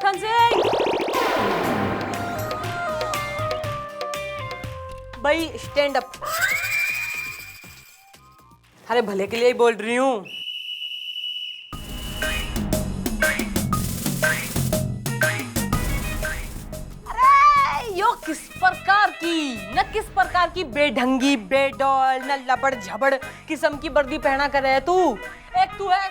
मक्खन सिंह भाई stand up. अरे भले के लिए ही बोल रही हूँ। अरे यो किस प्रकार की न किस प्रकार की बेढंगी बेडौल न लबड़ झबड़ किस्म की वर्दी पहना कर है तू। एक तू है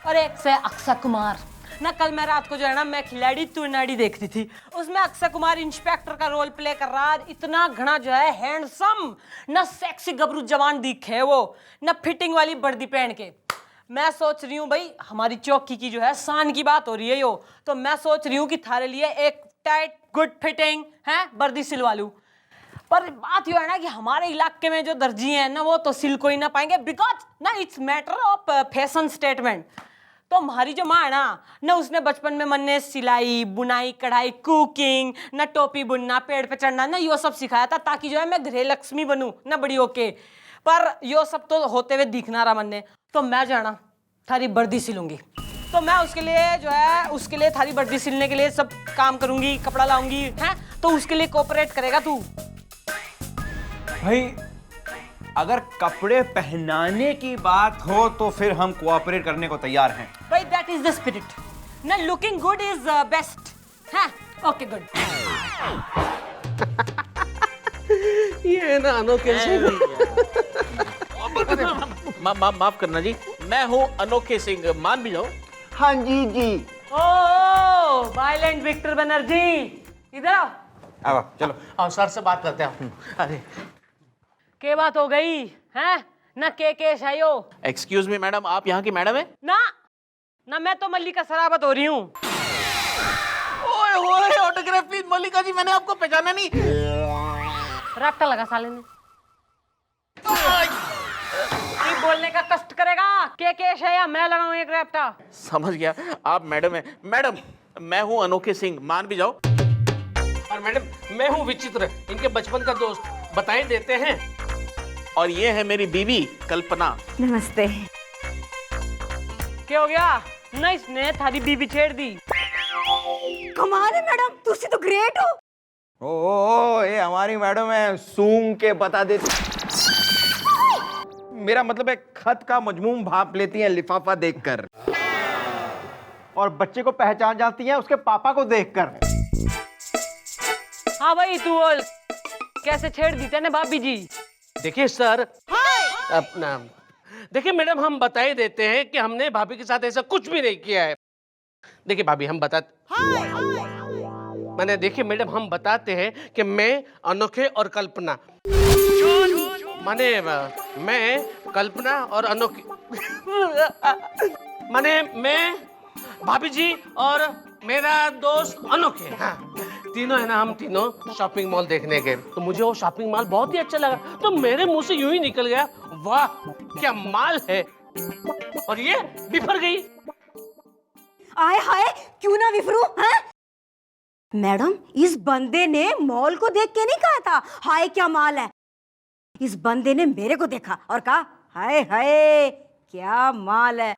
और एक से अक्षय कुमार ना। कल मैं रात को जो है ना मैं खिलाड़ी तू नाड़ी देख रही थी, उसमें अक्षय कुमार इंस्पेक्टर का रोल प्ले कर रहा है। इतना घना जो है हैंडसम ना सेक्सी गबरू जवान दिखे वो ना फिटिंग वाली वर्दी पहन के। मैं सोच रही हूँ भाई हमारी चौकी की जो है शान की बात हो रही है यो, तो मैं सोच रही हूँ कि थारे लिए एक टाइट गुड फिटिंग है वर्दी सिलवा लूं। पर बात यो है ना कि हमारे इलाके में जो दर्जी हैं ना वो तो सिल को ही ना पाएंगे, बिकॉज ना it's matter of fashion statement. तो हमारी जो माँ है ना उसने बचपन में मन ने सिलाई बुनाई कढ़ाई कुकिंग ना टोपी बुनना पेड़ पे चढ़ना ना यो सब सिखाया था, ताकि जो है मैं गृह लक्ष्मी बनूं ना बड़ी होके। पर यो सब तो होते हुए दिखना रहा मन ने, तो मैं जो है ना थारी वर्दी सिलूंगी। तो मैं उसके लिए जो है उसके लिए थारी वर्दी सिलने के लिए सब काम करूंगी, कपड़ा लाऊंगी हैं, तो उसके लिए कोऑपरेट करेगा तू। भाई अगर कपड़े पहनाने की बात हो तो फिर हम कोऑपरेट करने को तैयार हैं। भाई दैट इज द स्पिरिट ना। लुकिंग गुड इज बेस्ट है। Okay good. ये ना अनोखे सिंह। माफ करना जी, मैं हूँ अनोखे सिंह, मान भी जाओ। हाँ जी जी। ओ वायलेंट विक्टर बनर्जी इधर आओ। अब चलो और सर से बात करते हैं। अरे के बात हो गई हैं ना के शायो। एक्सक्यूज मी मैडम, आप यहाँ की मैडम है? ना ना मैं तो मल्लिका सराबत हो रही हूँ। ओए ओए ऑटोग्राफ प्लीज मल्लिका जी, मैंने आपको पहचाना नहीं। रट्टा लगा साले ने। ये बोलने का कष्ट करेगा। के शाया मैं लगाऊं एक रैप्टा। समझ गया, आप मैडम है। मैडम मैं हूँ अनोखे सिंह, मान भी जाओ। और मैडम मैं हूँ विचित्र, इनके बचपन का दोस्त, बताए देते हैं। और ये है मेरी बीवी कल्पना। नमस्ते। क्या हो गया ना इसने थारी बीबी छेड़ दी। कमाल है मैडम, तुसी तो ग्रेट हो। ओ ये हमारी मैडम है, सूंघ के बता देती। मेरा मतलब है खत का मजमूम भाप लेती हैं लिफाफा देखकर, और बच्चे को पहचान जाती हैं उसके पापा को देखकर। हाँ भाई तू बोल कैसे छेड़ दी तेने भाभी जी। देखिए सर, अपना देखिए मैडम, हम बताए देते हैं कि हमने भाभी के साथ ऐसा कुछ भी नहीं किया है। देखिए भाभी हम मैंने देखिए मैडम, हम बताते हैं कि मैं अनोखे और कल्पना, माने मैं कल्पना और अनोखी, माने मैं भाभी जी और मेरा दोस्त अनोखे, हाँ तीनों है ना, हम तीनों शॉपिंग मॉल देखने गए। तो मुझे वो शॉपिंग मॉल बहुत ही अच्छा लगा, तो मेरे मुंह से यूं ही निकल गया, वाह क्या माल है, और ये बिफर गई। आए हाय क्यों ना विफरू हैं? मैडम इस बंदे ने मॉल को देख के नहीं कहा था हाय क्या माल है। इस बंदे ने मेरे को देखा और कहा हाय हाय क्या माल है।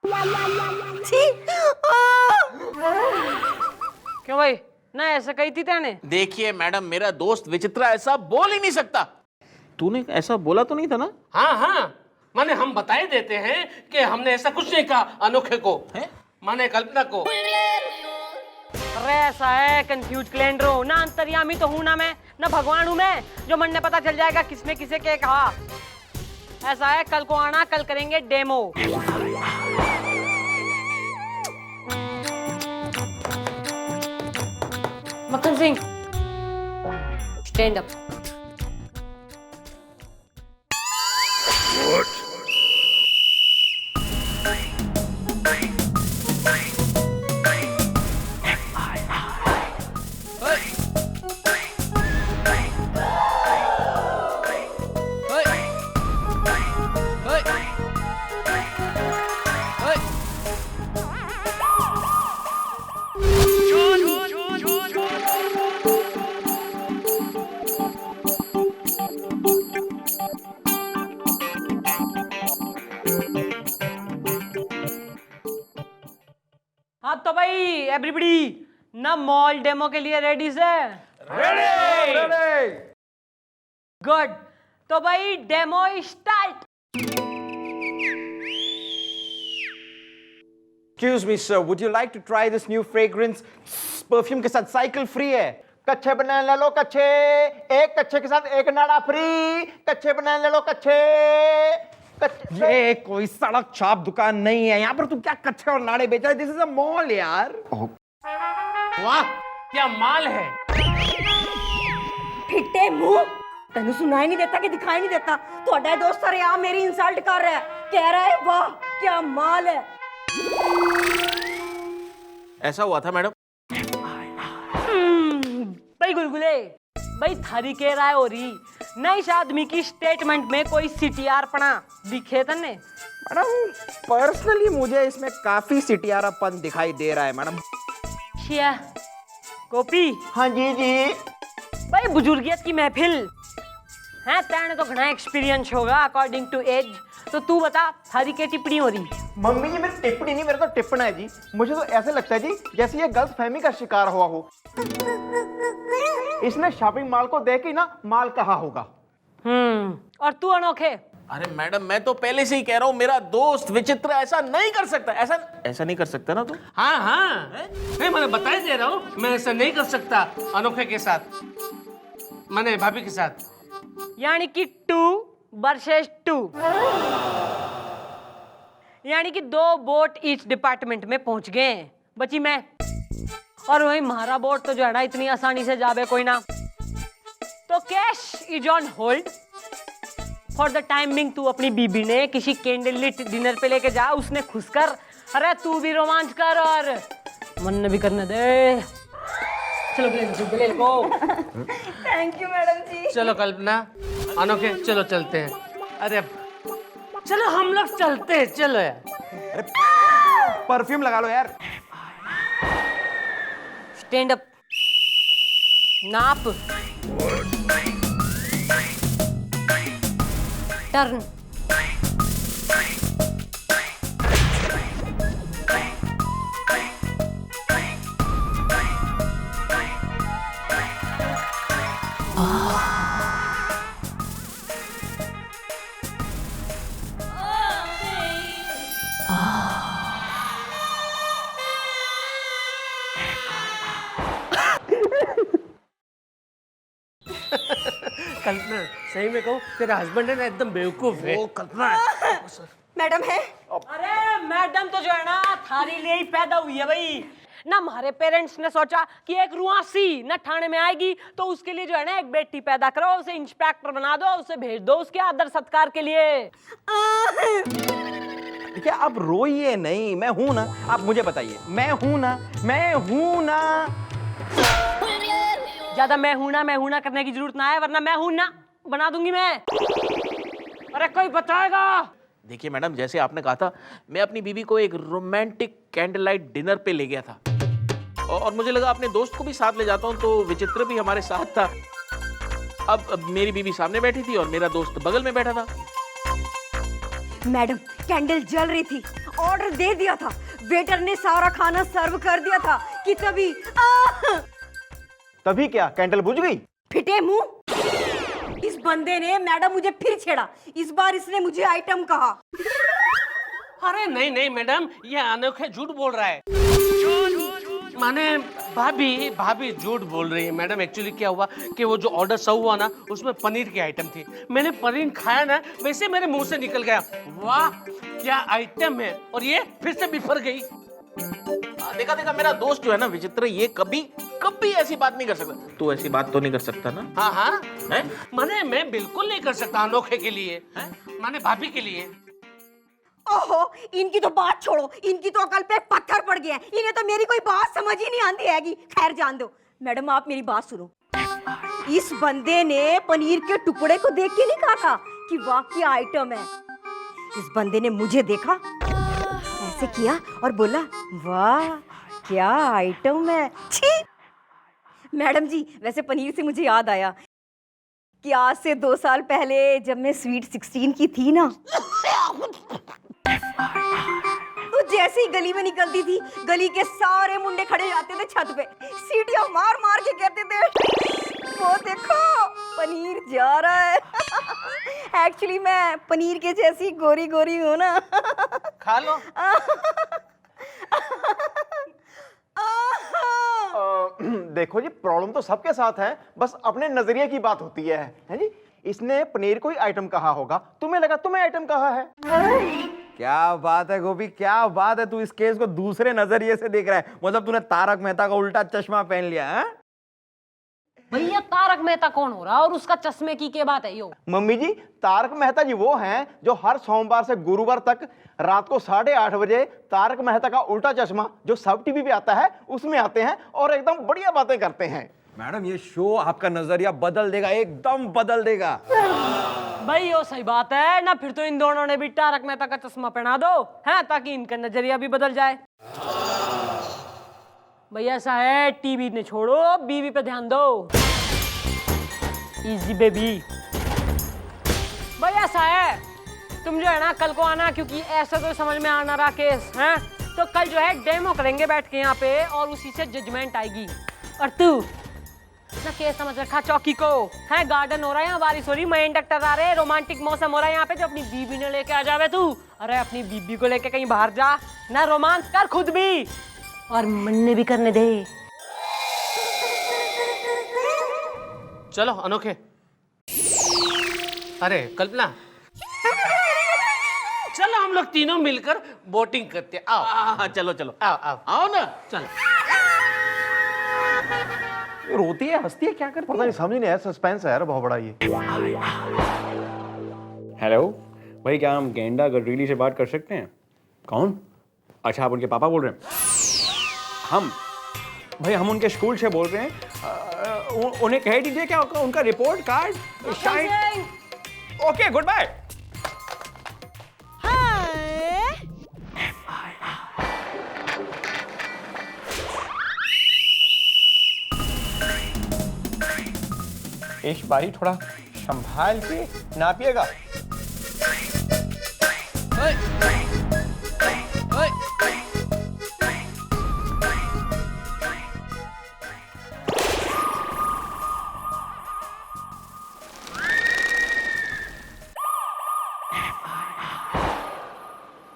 क्यों भाई ना ऐसा कही थी तेने? देखिए मैडम, मेरा दोस्त विचित्रा ऐसा बोल ही नहीं सकता। तूने ऐसा बोला तो नहीं था ना? हाँ हाँ, माने हम बताए देते हैं कि हमने ऐसा कुछ नहीं कहा अनोखे को, है माने कल्पना को। अरे ऐसा है कंफ्यूज कैलेंडरो ना, अंतर्यामी तो हूं ना मैं, ना भगवान हूं मैं जो मन ने पता चल जाएगा किसने किसे क्या कहा। ऐसा है कल को आना, कल करेंगे डेमो। मक्खन सिंह स्टैंड अप। अब तो भाई एवरीबडी ना मॉल डेमो के लिए रेडी से? गुड, तो भाई demo start. Excuse me, sir. Would you like to try this new fragrance? Perfume के साथ साइकिल फ्री है। कच्चे बनाने ले लो कच्चे, एक कच्चे के साथ एक नाड़ा फ्री। कच्चे बनाने ले लो कच्चे। ये कोई सड़क छाप दुकान नहीं है, यहाँ पर तू क्या कच्चे और नाड़े बेच रहा है? दिस इज अ मॉल यार। वाह क्या माल है। फिटे मुंह, तेन सुनाई नहीं देता कि दिखाई नहीं देता? ਤੁਹਾਡਾ दोस्त अरे आ मेरी इंसल्ट कर रहा है, कह रहा है वाह क्या माल है। ऐसा हुआ था मैडम। भाई गुलगुले, भाई थारी कह रहा है हो रही नहीं, इस आदमी की स्टेटमेंट में कोई सीटीआर पना दिखे तने? मैडम पर्सनली मुझे इसमें काफी सिटियारापन दिखाई दे रहा है मैडम। शिया कॉपी। हाँ जी जी। भाई बुजुर्गियत की महफिल है, तेने तो घना एक्सपीरियंस होगा अकॉर्डिंग टू एज, तो तू बता थारी क्या टिप्पणी हो रही? मम्मी जी मेरी टिप्पणी नहीं, मेरा तो टिप्पण है जी। मुझे तो ऐसे लगता है जी जैसे ये गलतफहमी का शिकार हुआ हो। इसने शॉपिंग मॉल को देख के ना माल कहा होगा। और तू अनोखे? अरे मैडम मैं तो पहले से ही कह रहा हूँ, मेरा दोस्त विचित्र ऐसा नहीं कर सकता। ऐसा नहीं कर सकता ना तू? हाँ हाँ नहीं, मैंने बता ही दे रहा हूँ, मैं ऐसा नहीं कर सकता अनोखे के साथ, मैंने भाभी के साथ। यानी कि 2 वर्सेस 2, यानी कि 2 वोट ईच डिपार्टमेंट में पहुंच गए। बची मैं, और वही हमारा वोट तो जो है ना इतनी आसानी से जावे कोई ना। तो cash is on hold for the timing. तू अपनी बीबी ने किसी कैंडल लिट डिनर पे लेके जा, उसने खुश कर। अरे तू भी रोमांच कर और मन भी करने दे। चलो ले लो। थैंक यू मैडम जी। चलो कल्पना अनोखे चलो चलते हैं। अरे चलो हम लोग चलते हैं, चलो यार। परफ्यूम लगा लो यार। स्टैंड अप, नाप, टर्न। कल्पना सही में कहूँ तेरा हस्बैंड है ना एकदम बेवकूफ है। ओ कल्पना मैडम है। अरे मैडम तो जो है ना थारी लिए ही पैदा हुई है भाई ना। हमारे पेरेंट्स ने सोचा कि एक रुआसी न ठाणे में आएगी तो उसके लिए जो है ना एक बेटी पैदा करो, उसे इंस्पेक्टर बना दो, उसे भेज दो उसके आदर सत्कार के लिए। देखिए आप रोइए नहीं, मैं हूं ना। आप मुझे बताइए, मैं हूं ना, मैं हूं ना। ज्यादा मैं हूं ना करने की जरूरत ना है, वरना मैं हूं ना बना दूंगी मैं। अरे कोई बताएगा? देखिए मैडम, जैसे आपने कहा था, मैं अपनी बीवी को एक रोमांटिक कैंडल लाइट डिनर पे ले गया था और मुझे लगा अपने दोस्त को भी साथ ले जाता हूँ, तो विचित्र भी हमारे साथ था। अब मेरी बीवी सामने बैठी थी और मेरा दोस्त बगल में बैठा था। मैडम कैंडल जल रही थी, ऑर्डर दे दिया था, वेटर ने सारा खाना सर्व कर दिया था कि तभी क्या कैंडल बुझ गई? फिटे मुंह, इस बंदे ने मैडम मुझे फिर छेड़ा। इस बार इसने मुझे आइटम कहा। अरे नहीं नहीं मैडम, ये अनोखे झूठ बोल रहा है। माने भाभी झूठ बोल रही है मैडम। एक्चुअली क्या हुआ कि वो जो ऑर्डर सर्व हुआ ना उसमें पनीर की आइटम थी। मैंने पनीर खाया ना, वैसे मेरे मुंह से निकल गया वाह क्या आइटम है, और ये फिर से बिफर गई। देखा मेरा दोस्त जो है ना विचित्र, ये कभी ऐसी बात नहीं कर सकता। तू ऐसी बात तो नहीं कर सकता ना? हाँ हाँ माने मैं बिल्कुल नहीं कर सकता अनोखे के लिए, माने भाभी के लिए। ओहो, इनकी तो बात छोड़ो, इनकी तो अकल पे पत्थर पड़ गया है। इन्हें तो मेरी कोई बात समझ ही नहीं आती हैगी। खैर जान दो। मैडम आप मेरी बात सुनो। इस बंदे ने पनीर के टुकड़े को देख के नहीं कहा था कि वाह क्या आइटम है। इस बंदे ने मुझे देखा, ऐसे किया और बोला वाह क्या आइटम है। छी! मैडम जी वैसे पनीर से मुझे याद आया कि आज से 2 साल पहले जब मैं स्वीट 16 की थी ना, तो जैसे ही गली में निकलती थी, गली के सारे मुंडे खड़े जाते थे छत पे, सीटियां मार मार के कहते थे वो देखो पनीर जा रहा है। एक्चुअली मैं पनीर के जैसी गोरी गोरी हूँ ना। खा लो। देखो जी, प्रॉब्लम तो सबके साथ है, बस अपने नजरिए की बात होती है जी। इसने पनीर को ही आइटम कहा होगा, तुम्हें लगा तुम्हें आइटम कहा है। क्या बात है गोपी, क्या बात है, तू इस केस को दूसरे नजरिए से देख रहा है। मतलब तूने तारक मेहता का उल्टा चश्मा पहन लिया है। भैया तारक मेहता कौन हो रहा और उसका चश्मे की क्या बात है यो? मम्मी जी, तारक मेहता जी वो हैं जो हर सोमवार से गुरुवार तक रात को 8:30 बजे तारक मेहता का उल्टा चश्मा जो सब टीवी पे आता है उसमें आते हैं और एकदम बढ़िया बातें करते हैं। मैडम, ये शो आपका नजरिया बदल देगा, एकदम बदल देगा। भाई यो सही बात है ना, फिर तो इन दोनों ने भी तारक मेहता का चश्मा पहना दो है ताकि इनका नजरिया भी बदल जाए। भैया ऐसा है, टीवी ने छोड़ो, बीवी पे ध्यान दो। Easy baby. भैया ऐसा है, तुम जो है ना कल को आना, क्योंकि ऐसा तो समझ में आना रहा केस है, तो कल जो है डेमो करेंगे बैठ के यहाँ पे और उसी से जजमेंट आएगी। और तू ना केस समझ रखा चौकी को है, गार्डन हो रहा है यहाँ, बारिश हो रही, मेन डॉक्टर आ रहे, रोमांटिक मौसम हो रहा है यहाँ पे, जो अपनी बीबी ने लेके आ जावे तू। अरे अपनी बीबी को लेके कहीं बाहर जा ना, रोमांस कर खुद भी और मन्ने भी करने दे। चलो अनोखे। अरे कल्पना, चलो हम लोग तीनों मिलकर बोटिंग करते। आओ। हाँ, चलो चलो, आओ आओ आओ ना। चलो। रोती है, हंसती है, क्या कर पता नहीं, समझ नहीं आया। सस्पेंस है यार बहुत बड़ा ये। हेलो भाई, क्या हम गेंडा गडरीली से बात कर सकते हैं? कौन? अच्छा, आप उनके पापा बोल रहे हैं। हम उनके स्कूल से बोल रहे हैं। उन्हें कह दीजिए क्या उनका रिपोर्ट कार्ड शायद। Okay, good bye. इस बारी थोड़ा संभाल के नापिएगा।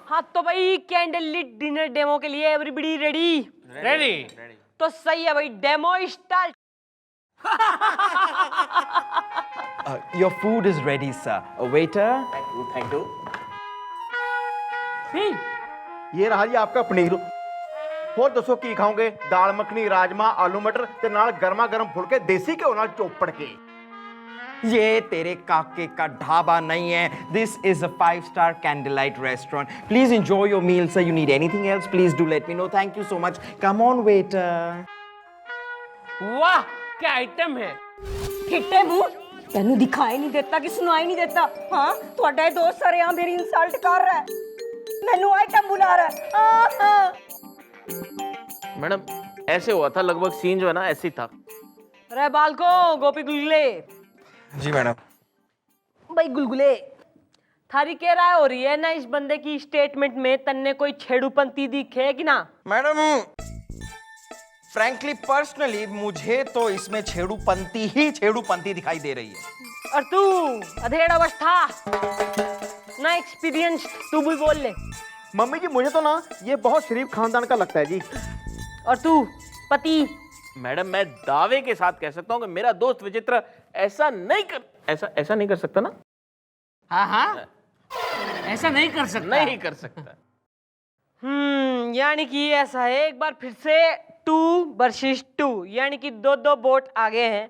हाँ तो भाई कैंडल लिट डिनर डेमो के लिए एवरीबडी रेडी? रेडी। तो सही है भाई, demo start. Your food is ready, sir. Waiter. Thank you. ये रहा जी आपका पनीर। ਹੋਰ ਦੱਸੋ ਕੀ ਖਾਓਗੇ? दाल मखनी, राजमा, आलू मटर ਤੇ ਨਾਲ ਗਰਮਾ ਗਰਮ ਫੁਲਕੇ देसी ਘਿਓ ਨਾਲ ਚੋਪੜ ਕੇ। ये तेरे काके का ढाबा नहीं है. This is a 5-star candlelight restaurant. Please enjoy your meal, sir. You need anything else? Please do let me know. Thank you so much. Come on, waiter. वाह, क्या आइटम है। ਫਿੱਟੇ ਮੂੰਹ, ਤੈਨੂੰ ਦਿਖਾਈ ਨਹੀਂ ਦਿੱਤਾ ਕਿ ਸੁਣਾਈ ਨਹੀਂ ਦਿੱਤਾ? ਹਾਂ, ਤੁਹਾਡਾ ਇਹ ਦੋਸਤ ਸਰਿਆਂ ਮੇਰੀ ਇਨਸਲਟ ਕਰ ਰਿਹਾ ਹੈ, ਮੈਨੂੰ ਆਈਟਮ ਬੁਲਾ रहा है। मैडम, ऐसे हुआ था लगभग, सीन जो है ना ऐसे ही था। अरे बालको, गोपी गुलगुले। जी मैडम। भाई गुलगुले, थारी क्या राय हो रही है ना इस बंदे की स्टेटमेंट में? तन्ने कोई छेड़ूपंती दिखे कि ना? मैडम, फ्रैंकली पर्सनली मुझे तो इसमें छेड़ूपंती ही छेड़ूपंती दिखाई दे रही है। और तू अधेड़ अवस्था ना एक्सपीरियंस, तू भी बोल ले। मम्मी जी, मुझे तो ना ये बहुत शरीफ खानदान का लगता है जी। और तू पति? मैडम, मैं दावे के साथ कह सकता हूँ कि मेरा दोस्त विचित्र ऐसा नहीं कर सकता ना। हाँ हाँ, ऐसा नहीं कर सकता। नहीं कर सकता। यानी कि ऐसा है, एक बार फिर से 2 वर्सेस 2, यानी कि 2 बोट आगे हैं।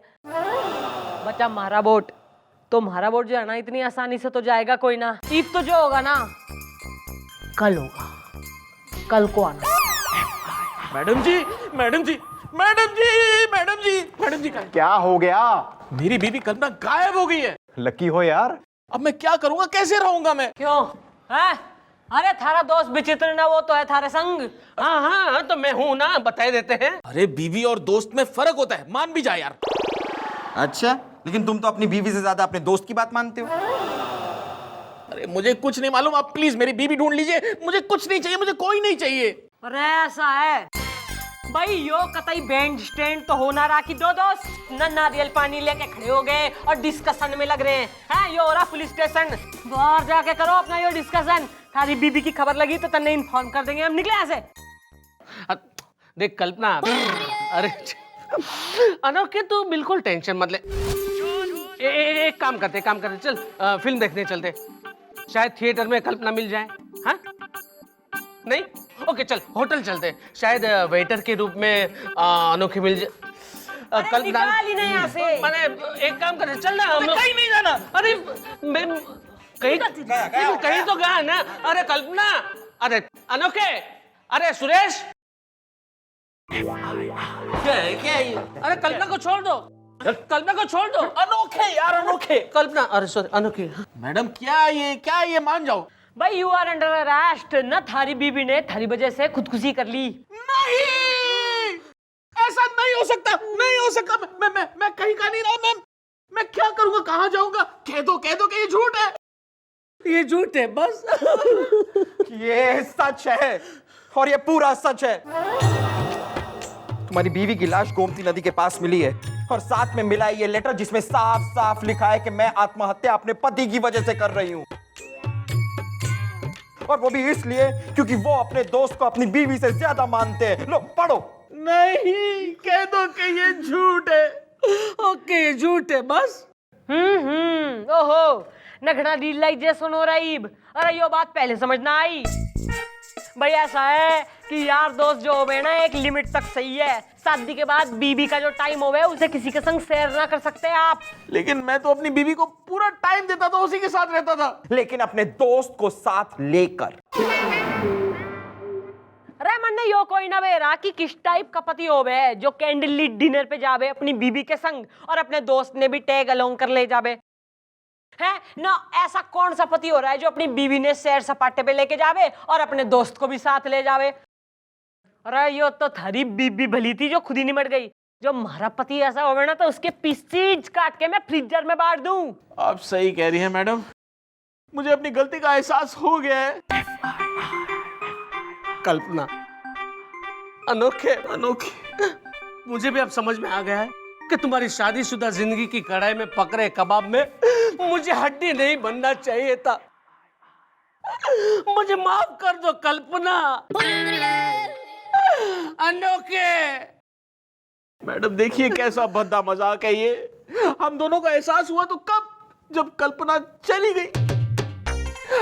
बचा हमारा बोट, तो हमारा बोट जो है ना इतनी आसानी से तो जाएगा कोई ना। ईद तो जो होगा ना कल होगा, कल को आना। मैडम जी, मैडम जी, मैडम जी, मैडम जी, मैडम जी, क्या हो गया? मेरी बीबी कल्पना गायब हो गई है। लकी हो यार। अब मैं क्या करूंगा, कैसे रहूंगा मैं? क्यों है? अरे थारा दोस्त विचित्र ना, वो तो है थारे संग। हाँ हाँ, तो मैं हूँ ना, बताए देते हैं। अरे बीवी और दोस्त में फर्क होता है, मान भी जा यार। अच्छा, लेकिन तुम तो अपनी बीवी से ज्यादा अपने दोस्त की बात मानते हो। अरे मुझे कुछ नहीं मालूम, आप प्लीज मेरी बीवी ढूंढ लीजिए, मुझे कुछ नहीं चाहिए, मुझे कोई नहीं चाहिए। अरे ऐसा है भाई, यो कतई बैंड स्टैंड तो होना रहा कि दो दोस्त न नारियल पानी लेके खड़े हो गए और डिस्कशन में लग रहे हैं। यो हो रहा पुलिस स्टेशन, बाहर जाके करो अपना यो डिस्कशन। थारी बीबी की खबर लगी तो तन्ने इन्फॉर्म कर देंगे, हम निकले ऐसे। देख कल्पना, अरे अनोखे तू बिल्कुल टेंशन मत ले। एक काम करते चल फिल्म देखने चलते, शायद थिएटर में कल्पना मिल जाए। हाँ नहीं, ओके चल होटल चलते, शायद वेटर के रूप में अनोखे मिल जाए। कल्पना यहाँ से मैंने एक काम करते, चल ना हम लोग। कहीं नहीं जाना। अरे मैं कहीं तो गया ना। अरे कल्पना, अरे अनोखे, अरे सुरेश, क्या है ये? अरे कल्पना को छोड़ दो, कल्पना को छोड़ दो। अनोखे यार, अनोखे। कल्पना, अरे सॉरी अनोखे। मैडम क्या ये मान जाओ। भाई यू आर अंडर अरेस्ट। न थारी बीबी ने थारी वजह से खुदकुशी कर ली। नहीं, ऐसा नहीं हो सकता, नहीं हो सकता। मैं कहीं का नहीं रहा। मैं क्या करूंगा, कहाँ जाऊंगा? कह दो कि ये झूठ है। ये झूठ है बस। ये सच है और ये पूरा सच है। तुम्हारी बीवी की लाश गोमती नदी के पास मिली है और साथ में मिला है ये लेटर जिसमें साफ साफ लिखा है कि मैं आत्महत्या अपने पति की वजह से कर रही हूं, और वो भी इसलिए क्योंकि वो अपने दोस्त को अपनी बीवी से ज्यादा मानते हैं। लो पढ़ो। नहीं, कह दो कि ये झूठ है। ओके ये झूठ है बस। ओहो नखड़ा रियलाइजेशन हो रही। अरे यो बात पहले समझ ना आई। भाई ऐसा है कि यार दोस्त जो होवे ना एक लिमिट तक सही है, शादी के बाद बीबी का जो टाइम होवे उसे किसी के संग शेयर ना कर सकते आप। लेकिन मैं तो अपनी बीवी को पूरा टाइम देता था, उसी के साथ रहता था। लेकिन अपने दोस्त को साथ लेकर। अरे मन ने यो कोई ना बेरा कि किस टाइप का पति होवे जो कैंडल लीट डिनर पे जावे अपनी बीबी के संग और अपने दोस्त ने भी टैग अलोंग कर ले जावे है ना। ऐसा कौन सा पति हो रहा है जो अपनी बीवी ने सैर सपाटे पे लेके जावे और अपने दोस्त को भी साथ ले जावे। अरे यो तो थारी बीबी भली थी जो खुद ही निमट गई। जो हमारा पति ऐसा होगा ना तो उसके पीसीज काट के मैं फ्रीजर में बांट दूं। आप सही कह रही हैं मैडम, मुझे अपनी गलती का एहसास हो गया है। कल्पना, अनोखे, मुझे भी अब समझ में आ गया है कि तुम्हारी शादीशुदा जिंदगी की कढ़ाई में पकड़े कबाब में मुझे हड्डी नहीं बनना चाहिए था। मुझे माफ कर दो कल्पना। अनोखे। मैडम देखिए कैसा भद्दा मजाक है ये। हम दोनों का एहसास हुआ तो कब, जब कल्पना चली गई।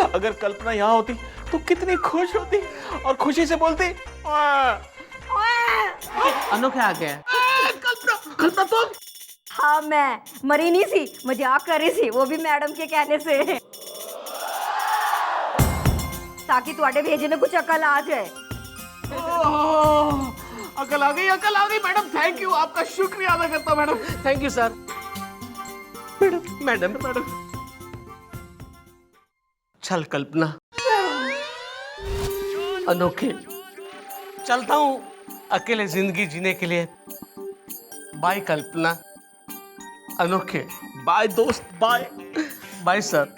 अगर कल्पना यहाँ होती तो कितनी खुश होती और खुशी से बोलती अनोखे आ गया। कल्पना तो हाँ मैं मरी नहीं सी, मजाक कर रही थी, वो भी मैडम के कहने से, ताकि तुम्हारे भेजे में कुछ अकल आ जाए। अकल आ गई मैडम। थैंक यू, आपका शुक्रिया अदा करता हूं madam. Thank you sir. Madam चल कल्पना, अनोखे, चलता हूं अकेले जिंदगी जीने के लिए। बाय कल्पना। अनोखे बाय दोस्त, बाय सर।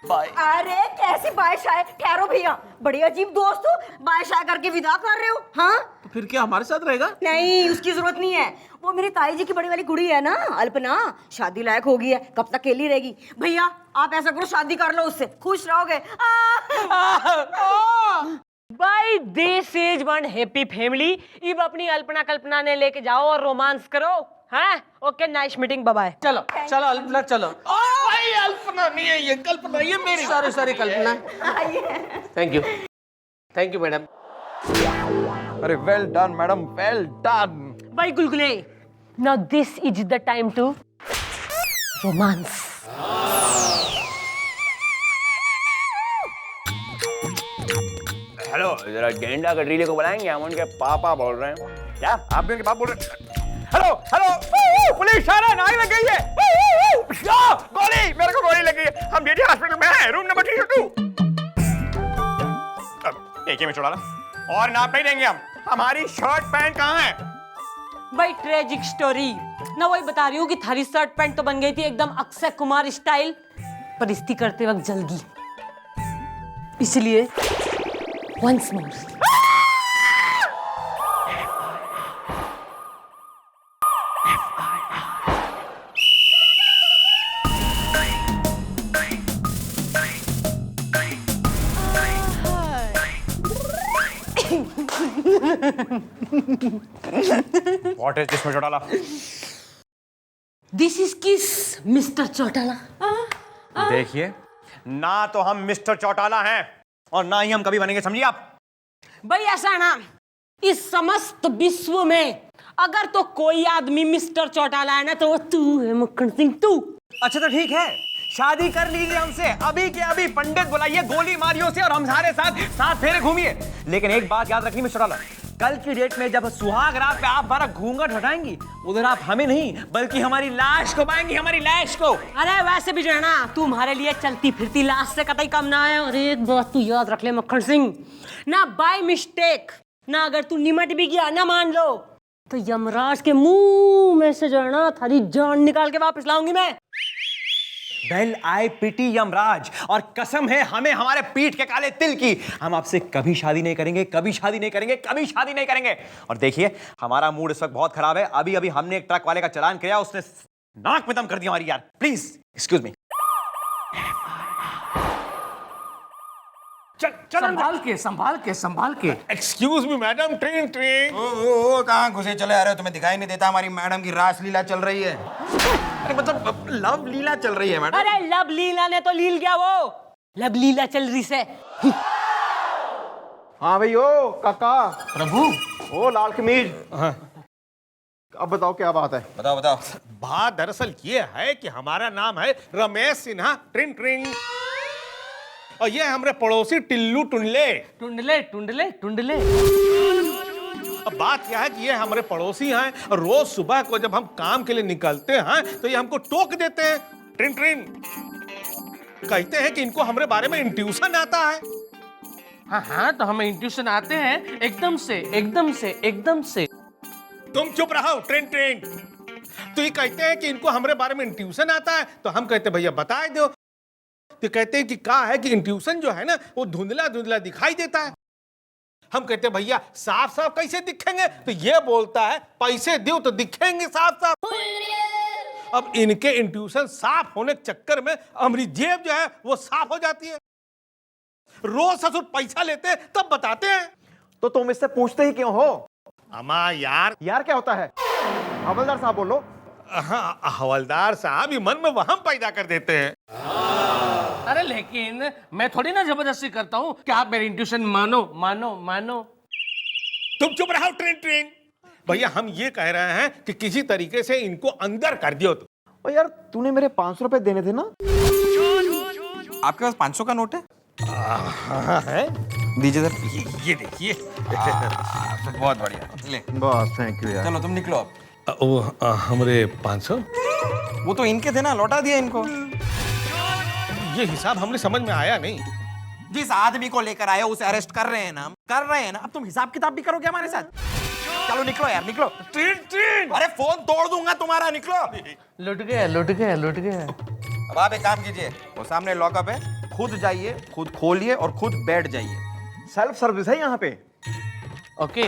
बाय। अरे कैसी बाय शाय, ठहरो भैया, बड़ी अजीब दोस्त हो, बाय शाय करके विदा कर रहे हो। हाँ तो फिर क्या हमारे साथ रहेगा? नहीं, उसकी जरूरत नहीं है। वो मेरी ताई जी की बड़ी वाली कुड़ी है ना अल्पना, शादी लायक हो गई है, कब तक अकेली रहेगी। भैया आप ऐसा करो, शादी कर लो उससे, खुश रहोगे। भाई this is one happy family. अब अपनी अल्पना कल्पना ने लेके जाओ और रोमांस करो। हाँ okay, nice meeting, bye bye. चलो अल्पना चलो। भाई अल्पना नहीं है ये, कल्पना ये मेरी। Sorry Kalpana. Thank you madam. अरे well done madam, well done. भाई Gulgule, now this is the time to romance. Hello, जरा गेंडा कटरीले को बुलाएंगे, हम उनके पापा बोल रहे हैं। क्या आप भी उनके पापा बोल रहे हैं? हेलो, पुलिस आ रहा है, आग लग गई है। गोली, मेरे को गोली लगी है। हम जेठी हॉस्पिटल में हैं, रूम नंबर 302। एक ही में छोड़ा ना, और नाप नहीं देंगे हम। हमारी शर्ट पैंट कहाँ है? भाई ट्रेजिक स्टोरी ना, वही बता रही हूँ कि थारी शर्ट पैंट तो बन गई थी एकदम अक्षय कुमार स्टाइल, पर इस्त्री करते वक्त जल गई। इसलिए once more. What is this Chautala? This is kiss mister Chautala. देखिए, ना तो हम मिस्टर चौटाला हैं और ना ही हम कभी बनेंगे, समझिए आप। भाई ऐसा ना, इस समस्त विश्व में अगर तो कोई आदमी मिस्टर चौटाला है ना तो वो तू है, मक्खन सिंह तू। अच्छा तो ठीक है, शादी कर लीजिए हमसे, अभी के अभी पंडित बुलाइए, गोली मारियो से और हम सारे साथ फेरे घूमिए। लेकिन एक बात याद रखनी मिस्टर चौटाला, कल की डेट में जब सुहाग रात पे आप हमारा घूंघट हटाएंगी, उधर आप हमें नहीं बल्कि हमारी लाश को पाएंगी, हमारी लाश को। अरे वैसे भी जो है ना, तुम्हारे लिए चलती फिरती लाश से कतई कम ना है। और एक बात तू याद रख ले मक्खन सिंह, ना बाय मिस्टेक, ना अगर तू निमट भी गया ना मान लो, तो यमराज के मुंह में से जो है ना थारी जान निकाल के वापस लाऊंगी मैं। वेल आई पिटी यमराज, और कसम है हमें हमारे पीठ के काले तिल की, हम आपसे कभी शादी नहीं करेंगे, कभी शादी नहीं करेंगे, कभी शादी नहीं करेंगे। और देखिए, हमारा मूड इस वक्त बहुत खराब है। अभी अभी हमने एक ट्रक वाले का चालान किया, उसने नाक में दम कर दिया हमारी। यार प्लीज एक्सक्यूज मी। चल संभाल के। Excuse me madam, train train. ओ कहाँ घुसे चले आ रहे हो? तुम्हें दिखाई नहीं देता हमारी मैडम की रासलीला चल रही है? अरे मतलब लव लीला चल रही है मैडम। अरे लब लीला ने तो लील गया वो, लब लीला चल रही से। हाँ भाई, ओ काका, प्रभु, ओ लाल कमीज, अब बताओ क्या बात है? बताओ बताओ। बात दरअसल ये है कि हमारा नाम है रमेश सिन्हा ट्रिन ट्रिन, और ये हमारे पड़ोसी टिल्लू टुंडले। टुंडले। अब बात यह है कि ये हमारे पड़ोसी हैं, और रोज सुबह को जब हम काम के लिए निकलते हैं तो ये हमको टोक देते हैं, ट्रिन ट्रिन। कहते हैं कि इनको हमारे बारे में इंट्यूशन आता है। हाँ, तो हमें इंट्यूशन आते हैं एकदम से। तुम चुप रहो ट्रेन ट्रेन। तो ये कहते हैं कि इनको हमारे बारे में इंट्यूशन आता है, तो हम कहते हैं भैया बता दो। तो कहते हैं कि क्या है कि इंट्यूशन जो है ना वो धुंधला धुंधला दिखाई देता है। हम कहते हैं भैया साफ साफ कैसे दिखेंगे? तो ये बोलता है पैसे दो तो दिखेंगे साफ साफ। अब इनके इंट्यूशन साफ होने के चक्कर में हमारी जेब जो है वो साफ हो जाती है। रोज ससुर पैसा लेते हैं तब बताते हैं। तो तुम इससे पूछते ही क्यों हो? अमा यार क्या होता है? हवलदार साहब बोलो। हाँ, हवलदार साहब ही मन में वहम पैदा कर देते हैं। अरे लेकिन मैं थोड़ी ना जबरदस्ती करता हूँ कि आप मेरी इंट्यूशन मानो। तुम चुप रहो ट्रेन ट्रेन। भैया हम ये कह रहे हैं कि किसी तरीके से इनको अंदर कर दियो। ओ यार, तूने मेरे 500 रुपए देने थे ना? आपके पास 500 का नोट है? हाँ है, दीजिए सर। ये देखिए। बहुत बढ़िया, ले। बस थैंक यू यार। चलो तुम निकलो अब। वो हमारे 500 वो तो इनके थे ना, लौटा दिया इनको। ये हिसाब हमने समझ में आया नहीं। जिस आदमी को लेकर आए उसे अरेस्ट कर रहे हैं ना, अब तुम हिसाब किताब भी करोगे हमारे साथ? चलो निकलो यार, निकलो। Train train. अरे फोन तोड़ दूंगा तुम्हारा, निकलो। लुट गया। अब आप एक काम कीजिए, वो सामने लॉकअप है, खुद जाइए, खुद खोलिए और खुद बैठ जाइए। सेल्फ सर्विस है यहाँ पे। ओके।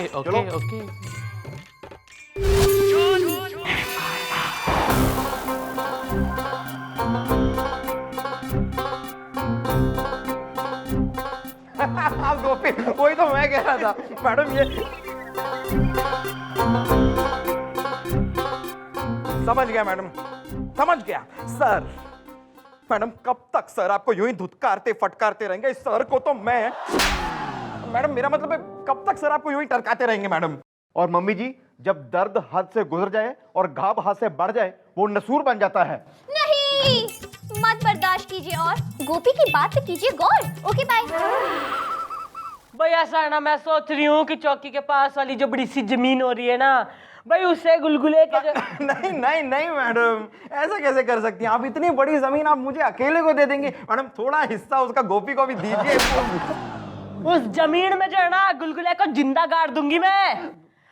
आप गोपी, वही तो मैं कह रहा था मैडम। ये समझ गया मैडम, समझ गया सर। मैडम कब तक सर आपको यूं ही धुतकारते फटकारते रहेंगे? इस सर को तो मैं, मैडम मेरा मतलब है कब तक सर आपको यूं ही टरकाते रहेंगे मैडम? और मम्मी जी, जब दर्द हद से गुजर जाए और घाव हाथ से बढ़ जाए वो नसूर बन जाता है। नहीं, मत बर्दाश्त कीजिए और गोपी की बात पे कीजिए गौर। Okay bye. भाई ऐसा है ना, मैं सोच रही हूँ कि चौकी के पास वाली जो बड़ी सी जमीन हो रही है ना भाई, उससे गुलगुले के नहीं मैडम, ऐसा कैसे कर सकती हैं आप? इतनी बड़ी जमीन आप मुझे अकेले को दे देंगे? मैडम थोड़ा हिस्सा उसका गोपी को भी दीजिए। उस जमीन में जो है ना गुलगुले को जिंदा गाड़ दूंगी मैं।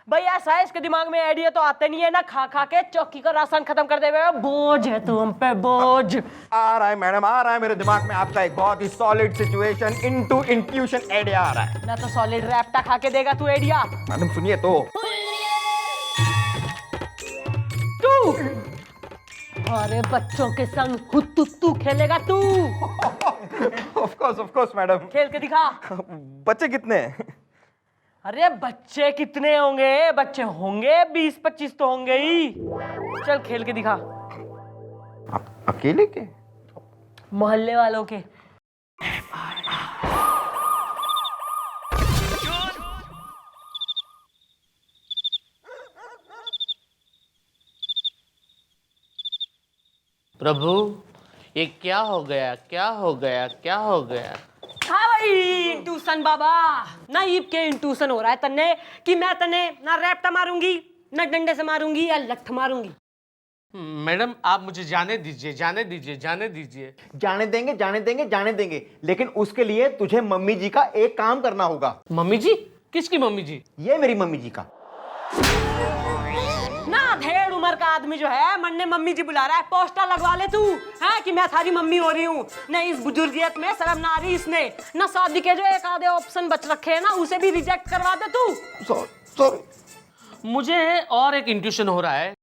भाई ऐसा है, इसके दिमाग में आइडिया तो आते नहीं है ना, खा खा के चौकी का राशन खत्म कर दे हुए, बोझ है तू हम पे, बोझ। आ रहा है मैडम, आ रहा है मेरे दिमाग में आपका एक बहुत ही solid situation into intuition idea आ रहा है। ना तो सॉलिड रैप्टा खा के देगा तू आइडिया। मैडम सुनिए तो। तू अरे बच्चों के संग हुत्तू खेलेगा तू। Of course madam. खेल के दिखा। बच्चे कितने हैं? अरे बच्चे कितने होंगे, बच्चे होंगे 20-25 तो होंगे ही। चल खेल के दिखा। आप अकेले के? मोहल्ले वालों के। प्रभु ये क्या हो गया, क्या हो गया, क्या हो गया? हाँ भाई इंट्यूशन बाबा, ना ईब के इंट्यूशन हो रहा है तन्ने कि मैं तन्ने ना रैप्टा मारूंगी, ना डंडे से मारूंगी या लठ मारूंगी। मैडम आप मुझे जाने दीजिए, जाने दीजिए, जाने दीजिए। जाने देंगे, जाने देंगे, जाने देंगे, लेकिन उसके लिए तुझे मम्मी जी का एक काम करना होगा। मम्मी जी? किसकी मम्मी जी? ये मेरी मम्मी जी का। ना ढेर उम्र का आदमी जो है मन ने मम्मी जी बुला रहा है, पोस्टर लगवा ले तू है कि मैं थारी मम्मी हो रही हूँ। न इस बुजुर्गियत में शर्म ना आ रही इसने, न शादी के जो एक आधे ऑप्शन बच रखे हैं ना उसे भी रिजेक्ट करवा दे तू। सॉरी। मुझे और एक इंट्यूशन हो रहा है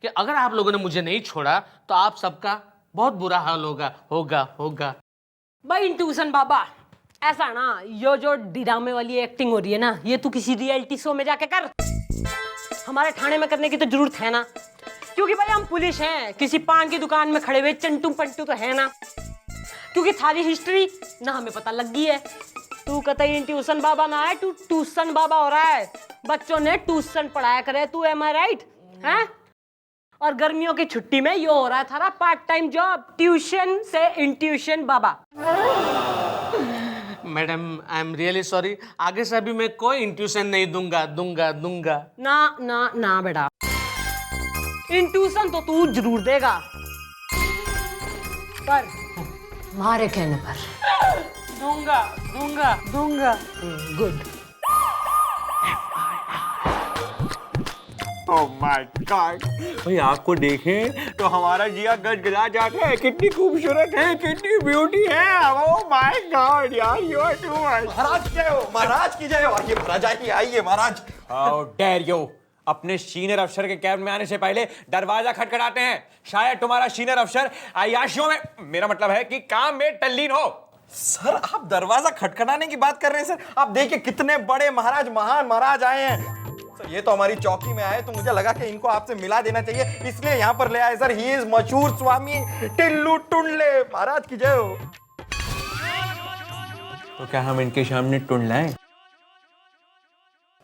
कि अगर आप लोगों ने मुझे नहीं छोड़ा तो आप सबका बहुत बुरा हाल होगा, होगा, होगा। भाई इंट्यूशन बाबा ऐसा ना, ये जो ड्रामे वाली एक्टिंग हो रही है ना, ये तू किसी रियलिटी शो में जाके कर, हमारे थाने में करने की तो जरूरत है ना, क्योंकि भाई हम पुलिस हैं, किसी पान की दुकान में खड़े हुए चंटू पंटू तो है ना, क्योंकि थारी हिस्ट्री ना हमें पता लग गई है। तू कतई ट्यूशन बाबा ना है, तू ट्यूशन बाबा हो रहा है, बच्चों ने ट्यूशन पढ़ाया करे तू, एम आई राइट है? और गर्मियों की छुट्टी में ये हो रहा है थारा पार्ट टाइम जॉब, ट्यूशन से intuition Baba. Madam I am really sorry, आगे से अभी मैं कोई इंट्यूशन नहीं दूंगा, दूंगा। ना ना ना बेटा, इंट्यूशन तो तू जरूर देगा, पर हमारे कहने पर। दूंगा। गुड। ओह माय गॉड, भाई आपको देखें तो हमारा जिया गदगदा जाता है, कितनी खूबसूरत है, कितनी ब्यूटी है। ओह माय गॉड यार, यू आर टू मच। महाराज की जय हो, महाराज की जय हो। आइए महाराज, आइए महाराज। हाउ डेयर यू, अपने सीनियर अफसर के कैबिन में आने से पहले दरवाजा खटखटाते हैं। शायद तुम्हारा सीनियर अफसर अय्याशियों में, मेरा मतलब है कि काम में तल्लीन हो। सर आप दरवाजा खटखटाने की बात कर रहे हैं सर? आप देखिए कितने बड़े महाराज, महान महाराज आए हैं सर। ये तो हमारी चौकी में आए तो मुझे लगा कि इनको आपसे मिला देना चाहिए, इसलिए यहाँ पर ले आए सर। ही इज मशहूर स्वामी टिल्लू टुंडले। महाराज की जय हो। तो क्या हम इनके सामने टुंडलाएं?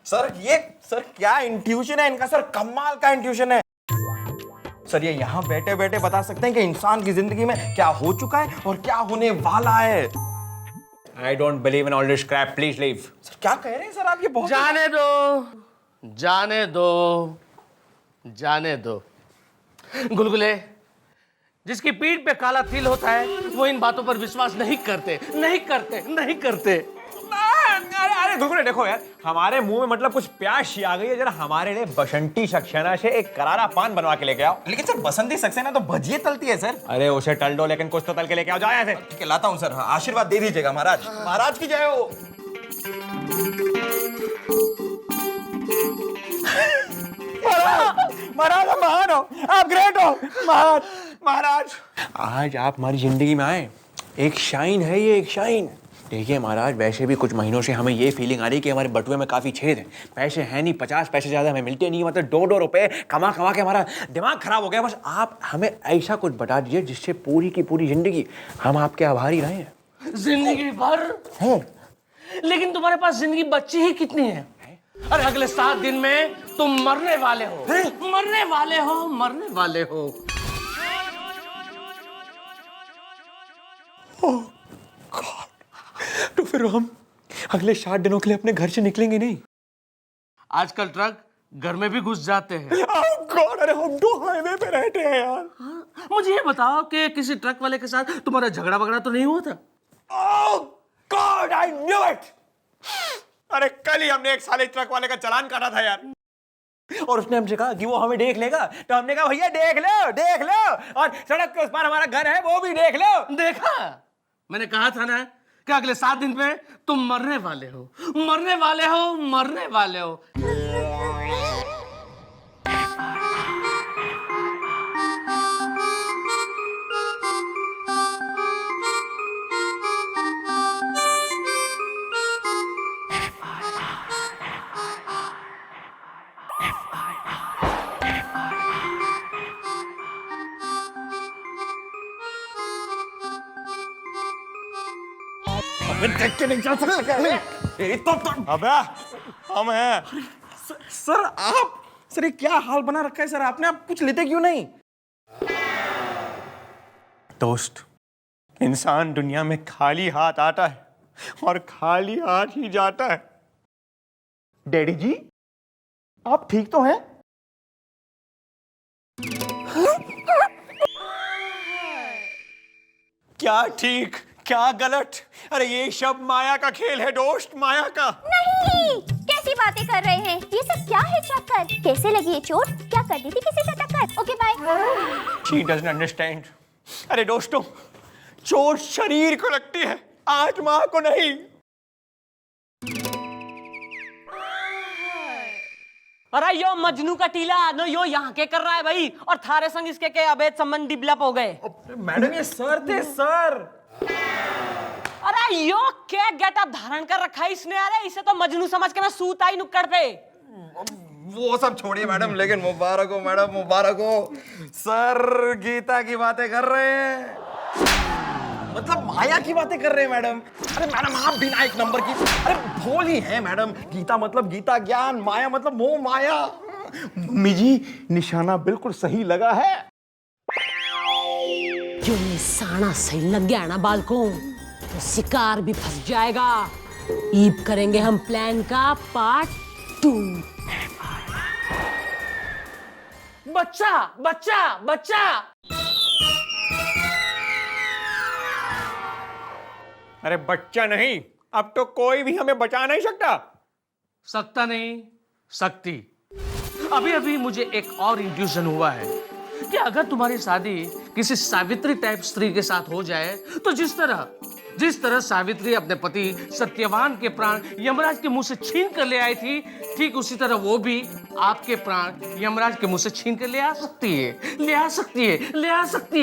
सर ये सर क्या इंट्यूशन है इनका सर, कमाल का इंट्यूशन है सर। ये यहाँ बैठे बैठे बता सकते हैं कि इंसान की जिंदगी में क्या हो चुका है और क्या होने वाला है। I don't believe in all this crap. Please leave. Sir क्या कह रहे हैं सर आप? ये बहुत जाने दो गुलगुले, जिसकी पीठ पे काला तिल होता है वो इन बातों पर विश्वास नहीं करते। अरे गुलगुले देखो यार, हमारे मुंह में मतलब कुछ प्यास सी आ गई है, जरा हमारे लिए बसंती सक्सेना से एक करारा पान बनवा के लेके आओ। लेकिन सर बसंती सक्सेना तो भजिए तलती है सर। अरे उसे टल दो, लेकिन कुछ तो तल के लेके आओ। जाओ यहाँ से। ठीक है लाता हूँ सर, आशीर्वाद दे दीजिएगा महाराज। महाराज की जय हो। महाराज आप महान हो, आप ग्रेट हो। महाराज आज आप हमारी जिंदगी में आए, एक शाइन है ये, एक शाइन। देखिए महाराज, वैसे भी कुछ महीनों से हमें ये फीलिंग आ रही है कि हमारे बटुए में काफ़ी छेद हैं, पैसे हैं नहीं, 50 पैसे ज़्यादा हमें मिलते नहीं, मतलब 2-2 रुपए कमा के हमारा दिमाग खराब हो गया। बस आप हमें ऐसा कुछ बता दीजिए जिससे पूरी की पूरी जिंदगी हम आपके आभारी रहे हैं। जिंदगी भर हैं? लेकिन तुम्हारे पास जिंदगी बची ही कितनी है? अरे अगले 7 दिन में तुम मरने वाले हो। तो फिर हम अगले 60 दिनों के लिए अपने घर से निकलेंगे नहीं? आजकल ट्रक घर में भी घुस जाते हैं। अरे हम तो हाईवे पे रहते हैं यार। हाँ, मुझे ये बताओ कि किसी ट्रक वाले के साथ तुम्हारा झगड़ा वगड़ा तो नहीं हुआ था? Oh God, I knew it! अरे कल ही हमने एक साले ट्रक वाले का चालान काटा था यार। और उसने हमसे कहा कि वो हमें देख लेगा, तो हमने कहा भैया देख लो, और सड़क के उस पार हमारा घर है वो भी देख लो। देखा, मैंने कहा था ना कि अगले 7 दिन में तुम मरने वाले हो, मरने वाले हो, मरने वाले हो। देख के नहीं चल सकते। तेरी तो अबे हम हैं सर। आप सर ये क्या हाल बना रखा है सर आपने? आप कुछ लेते क्यों नहीं? दोस्त, इंसान दुनिया में खाली हाथ आता है और खाली हाथ ही जाता है। डैडी जी, आप ठीक तो हैं? क्या ठीक क्या गलत? अरे ये सब माया का खेल है दोस्त, माया का। नहीं, कैसी बातें कर रहे हैं? ये सब क्या है चक्कर? कैसे लगी ये चोट? क्या कर दी थी किसी से टक्कर? Okay bye. She doesn't understand. अरे दोस्तों, चोट शरीर को लगती है, आत्मा को नहीं। अरे यो मजनू का टीला नो यो यहाँ के कर रहा है भाई, और थारे संग इसके के अवैध संबंध डिवेलप हो गए। मैडम ये सर थे सर। अरे यो क्या गेटअप धारण कर रखा है इसने? अरे इसे तो मजनू समझ के मैं सूत आई नुक्कड़ पे। वो सब छोड़िए मैडम, लेकिन मुबारक हो मैडम, मुबारक हो। सर गीता की बातें कर रहे हैं, मतलब माया की बातें कर रहे हैं मैडम। अरे मैडम आप बिना एक नंबर की, अरे भूल ही है मैडम। गीता मतलब गीता ज्ञान, माया मतलब मोह माया। मम्मी जी, निशाना बिल्कुल सही लगा है। जो निशाना सही लग गया ना बालकों, तो शिकार भी फंस जाएगा। ईब करेंगे हम प्लान का पार्ट 2। बच्चा बच्चा बच्चा। अरे बच्चा नहीं, अब तो कोई भी हमें बचा नहीं सकता नहीं, सकती। अभी अभी मुझे एक और इंट्यूशन हुआ है कि अगर तुम्हारी शादी किसी सावित्री टाइप स्त्री के साथ हो जाए, तो जिस तरह सावित्री अपने पति सत्यवान के प्राण यमराज के मुंह से छीन कर ले आई थी, ठीक उसी तरह वो भी आपके प्राण यमराज के मुंह से छीन कर ले आ सकती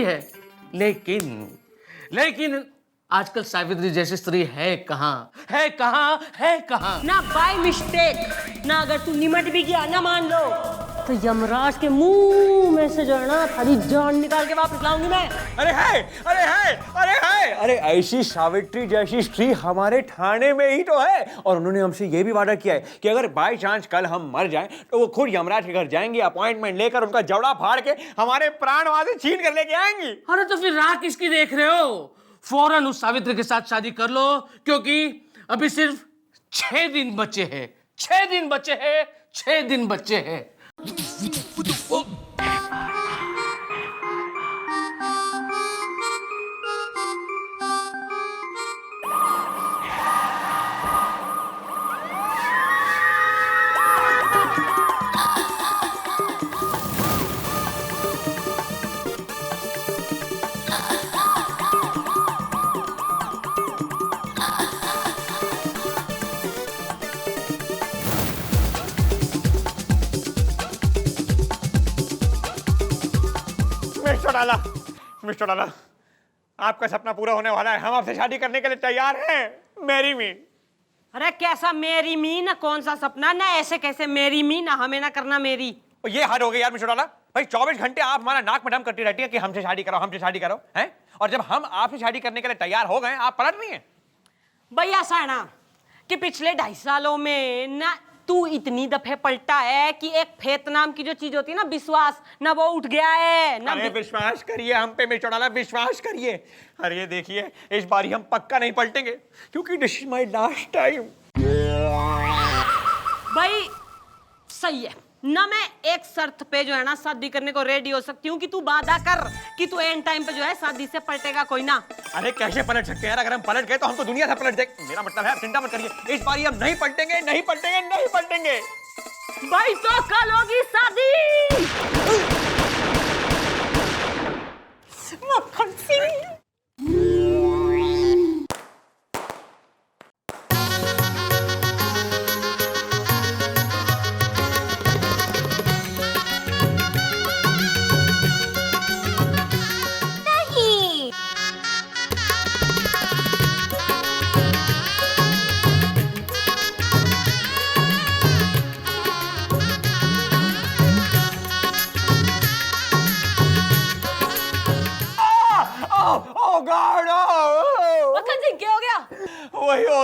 है। लेकिन आजकल सावित्री जैसी स्त्री है कहाँ? ना बाय मिस्टेक, ना अगर तू निमट भी गया ना मान लो, तो यमराज के मुंह में से जो है ना थारी जान निकाल के वापस लाऊंगी मैं। अरे ऐसी सावित्री जैसी स्त्री हमारे थाने में ही तो है, और उन्होंने हमसे ये भी वादा किया है कि अगर बाय चांस कल हम मर जाएं तो वो खुद यमराज के घर जाएंगी, अपॉइंटमेंट लेकर उनका जबड़ा फाड़ के हमारे प्राण वहां से छीन कर लेके आएंगी। अरे तो फिर राह किसकी देख रहे हो? फौरन उस सावित्री के साथ शादी कर लो, क्योंकि अभी सिर्फ 6 दिन बचे हैं। 6 दिन बचे हैं। मिस्टर डाला, आपका सपना पूरा होने वाला है। हम आपसे शादी करने के लिए तैयार हैं। Marry me. अरे कैसा मेरी मी? ना कौन सा सपना, ना ऐसे कैसे मेरी मी, ना हमें ना करना मेरी। ये हद हो गई यार मिस्टर डाला। भाई 24 घंटे आप हमारा नाक में दम करती रहती है कि हमसे शादी करो हैं, और जब हम आपसे शादी करने के लिए तैयार हो गए आप पलट रही हैं। भाई ऐसा है ना कि पिछले 2.5 सालों में ना तू इतनी दफे पलटा है कि एक फेत नाम की जो चीज होती है ना, विश्वास, ना वो उठ गया है ना। अरे विश्वास करिए हम पे मिस्टर डाला, विश्वास करिए। अरे देखिए इस बारी हम पक्का नहीं पलटेंगे, क्योंकि this is my last time. भाई सही है ना, मैं एक शर्त पे जो है ना शादी करने को रेडी हो सकती हूँ कि तू वादा कर कि तू एंड टाइम पे जो है शादी से पलटेगा कोई ना। अरे कैसे पलट सकते हैं यार? अगर हम पलट गए तो हम तो दुनिया से पलट जाएंगे। मेरा मतलब है आप चिंता मत करिए, इस बार हम नहीं पलटेंगे। भाई तो कल होगी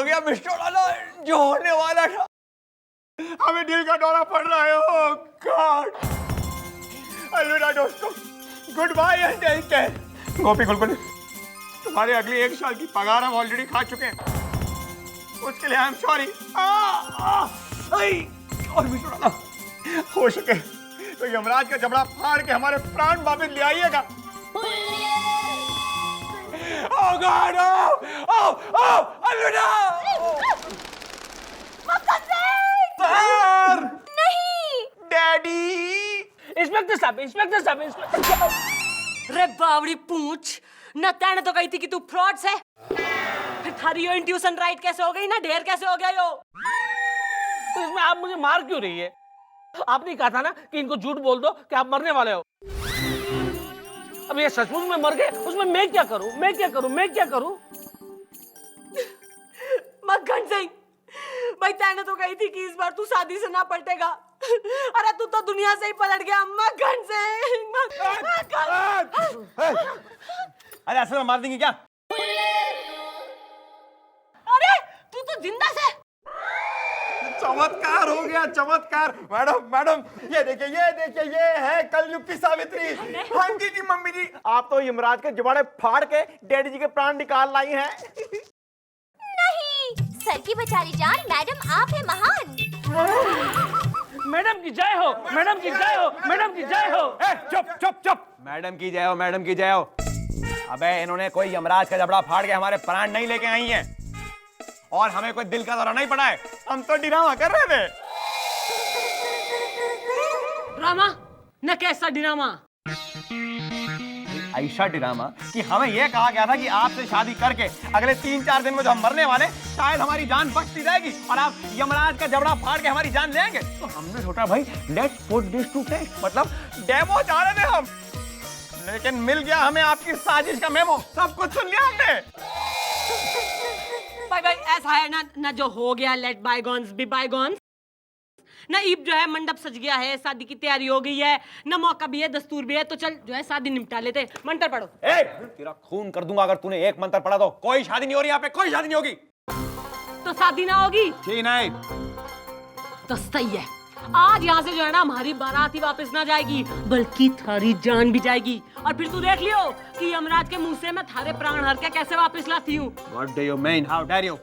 हो गया मिस्टर लाला, जो होने वाला था। हमें दिल का दौरा पड़ रहा है। Oh god. अलविदा दोस्तों, good bye and take care. Gopi Gulgul, तुम्हारे अगली 1 साल की पगार हम ऑलरेडी खा चुके हैं, उसके लिए आई एम सॉरी। और मिस्टर लाला, हो सके तो यमराज का जबड़ा फाड़ के हमारे प्राण वापस ले आइएगा। Oh God! Oh! अलविदा! सर! नहीं। डैडी! इंस्पेक्टर साहब, इंस्पेक्टर साहब, इंस्पेक्टर साहब। रे बावड़ी पूछ, न तैने तो कही थी कि तू फ्रॉड है, फिर थारी यो इंट्यूशन राइट कैसे हो गई ना, ढेर कैसे हो गया यो? तो इसमें आप मुझे मार क्यों रही है? आपने कहा था ना कि इनको झूठ बोल दो कि आप मरने वाले हो। अब ये सचमुच में मर गए, उसमें मैं क्या करूं? मैं क्या करूं? मैं क्या करूं? मक्खन सिंह, भाई तैने तो कही थी कि इस बार तू शादी से ना पलटेगा। अरे तू तो दुनिया से ही पलट गया मक्खन सिंह। अरे असल में मार देंगे क्या? अरे तू तो जिंदा से। चमत्कार हो गया, चमत्कार। मैडम मैडम, ये देखिए, ये है कलयुग की सावित्री। हाँ जी मम्मी जी, आप तो यमराज के जबाड़े फाड़ के डैडी जी के प्राण निकाल लाई हैं। नहीं, सर की बेचारी जान, मैडम आप है महान। मैडम की जय हो, मैडम की जय हो, मैडम की जय हो। चुप चुप चुप। मैडम की जय हो, मैडम की जय हो। अबे इन्होंने कोई यमराज का जबड़ा फाड़ के हमारे प्राण नहीं लेके आई हैं, और हमें कोई दिल का दौरा नहीं पड़ा है। हम तो ड्रामा कर रहे थे। ड्रामा? न कैसा ड्रामा? ऐसा ड्रामा कि हमें यह कहा गया था कि आपसे शादी करके अगले 3-4 दिन में जो हम मरने वाले, शायद हमारी जान बच दी जाएगी और आप यमराज का जबड़ा फाड़ के हमारी जान लेंगे। तो हमने सोचा भाई let's put this to test, मतलब डेमो चाह रहे थे हम, लेकिन मिल गया हमें आपकी साजिश का मेमो। सब कुछ सुन लिया हमने। भाई ऐसा है ना जो हो गया, लेट बायगॉन्स बी बायगॉन्स। ना ईब जो है मंडप सज गया है, शादी की तैयारी हो गई है, ना मौका भी है, दस्तूर भी है, तो चल जो है शादी निपटा लेते। मंत्र पढ़ो। तेरा खून कर दूंगा अगर तूने एक मंत्र पढ़ा तो। कोई शादी नहीं हो रही यहाँ पे, कोई शादी नहीं होगी। तो शादी ना होगी? जी नहीं। तो सही है, आज यहाँ से जो है ना हमारी बारात ही वापस ना जाएगी, बल्कि थारी जान भी जाएगी। और फिर तू देख लियो कि यमराज के मुंह से मैं थारे प्राण हर के कैसे वापस लाती हूँ। What do you mean? How dare you?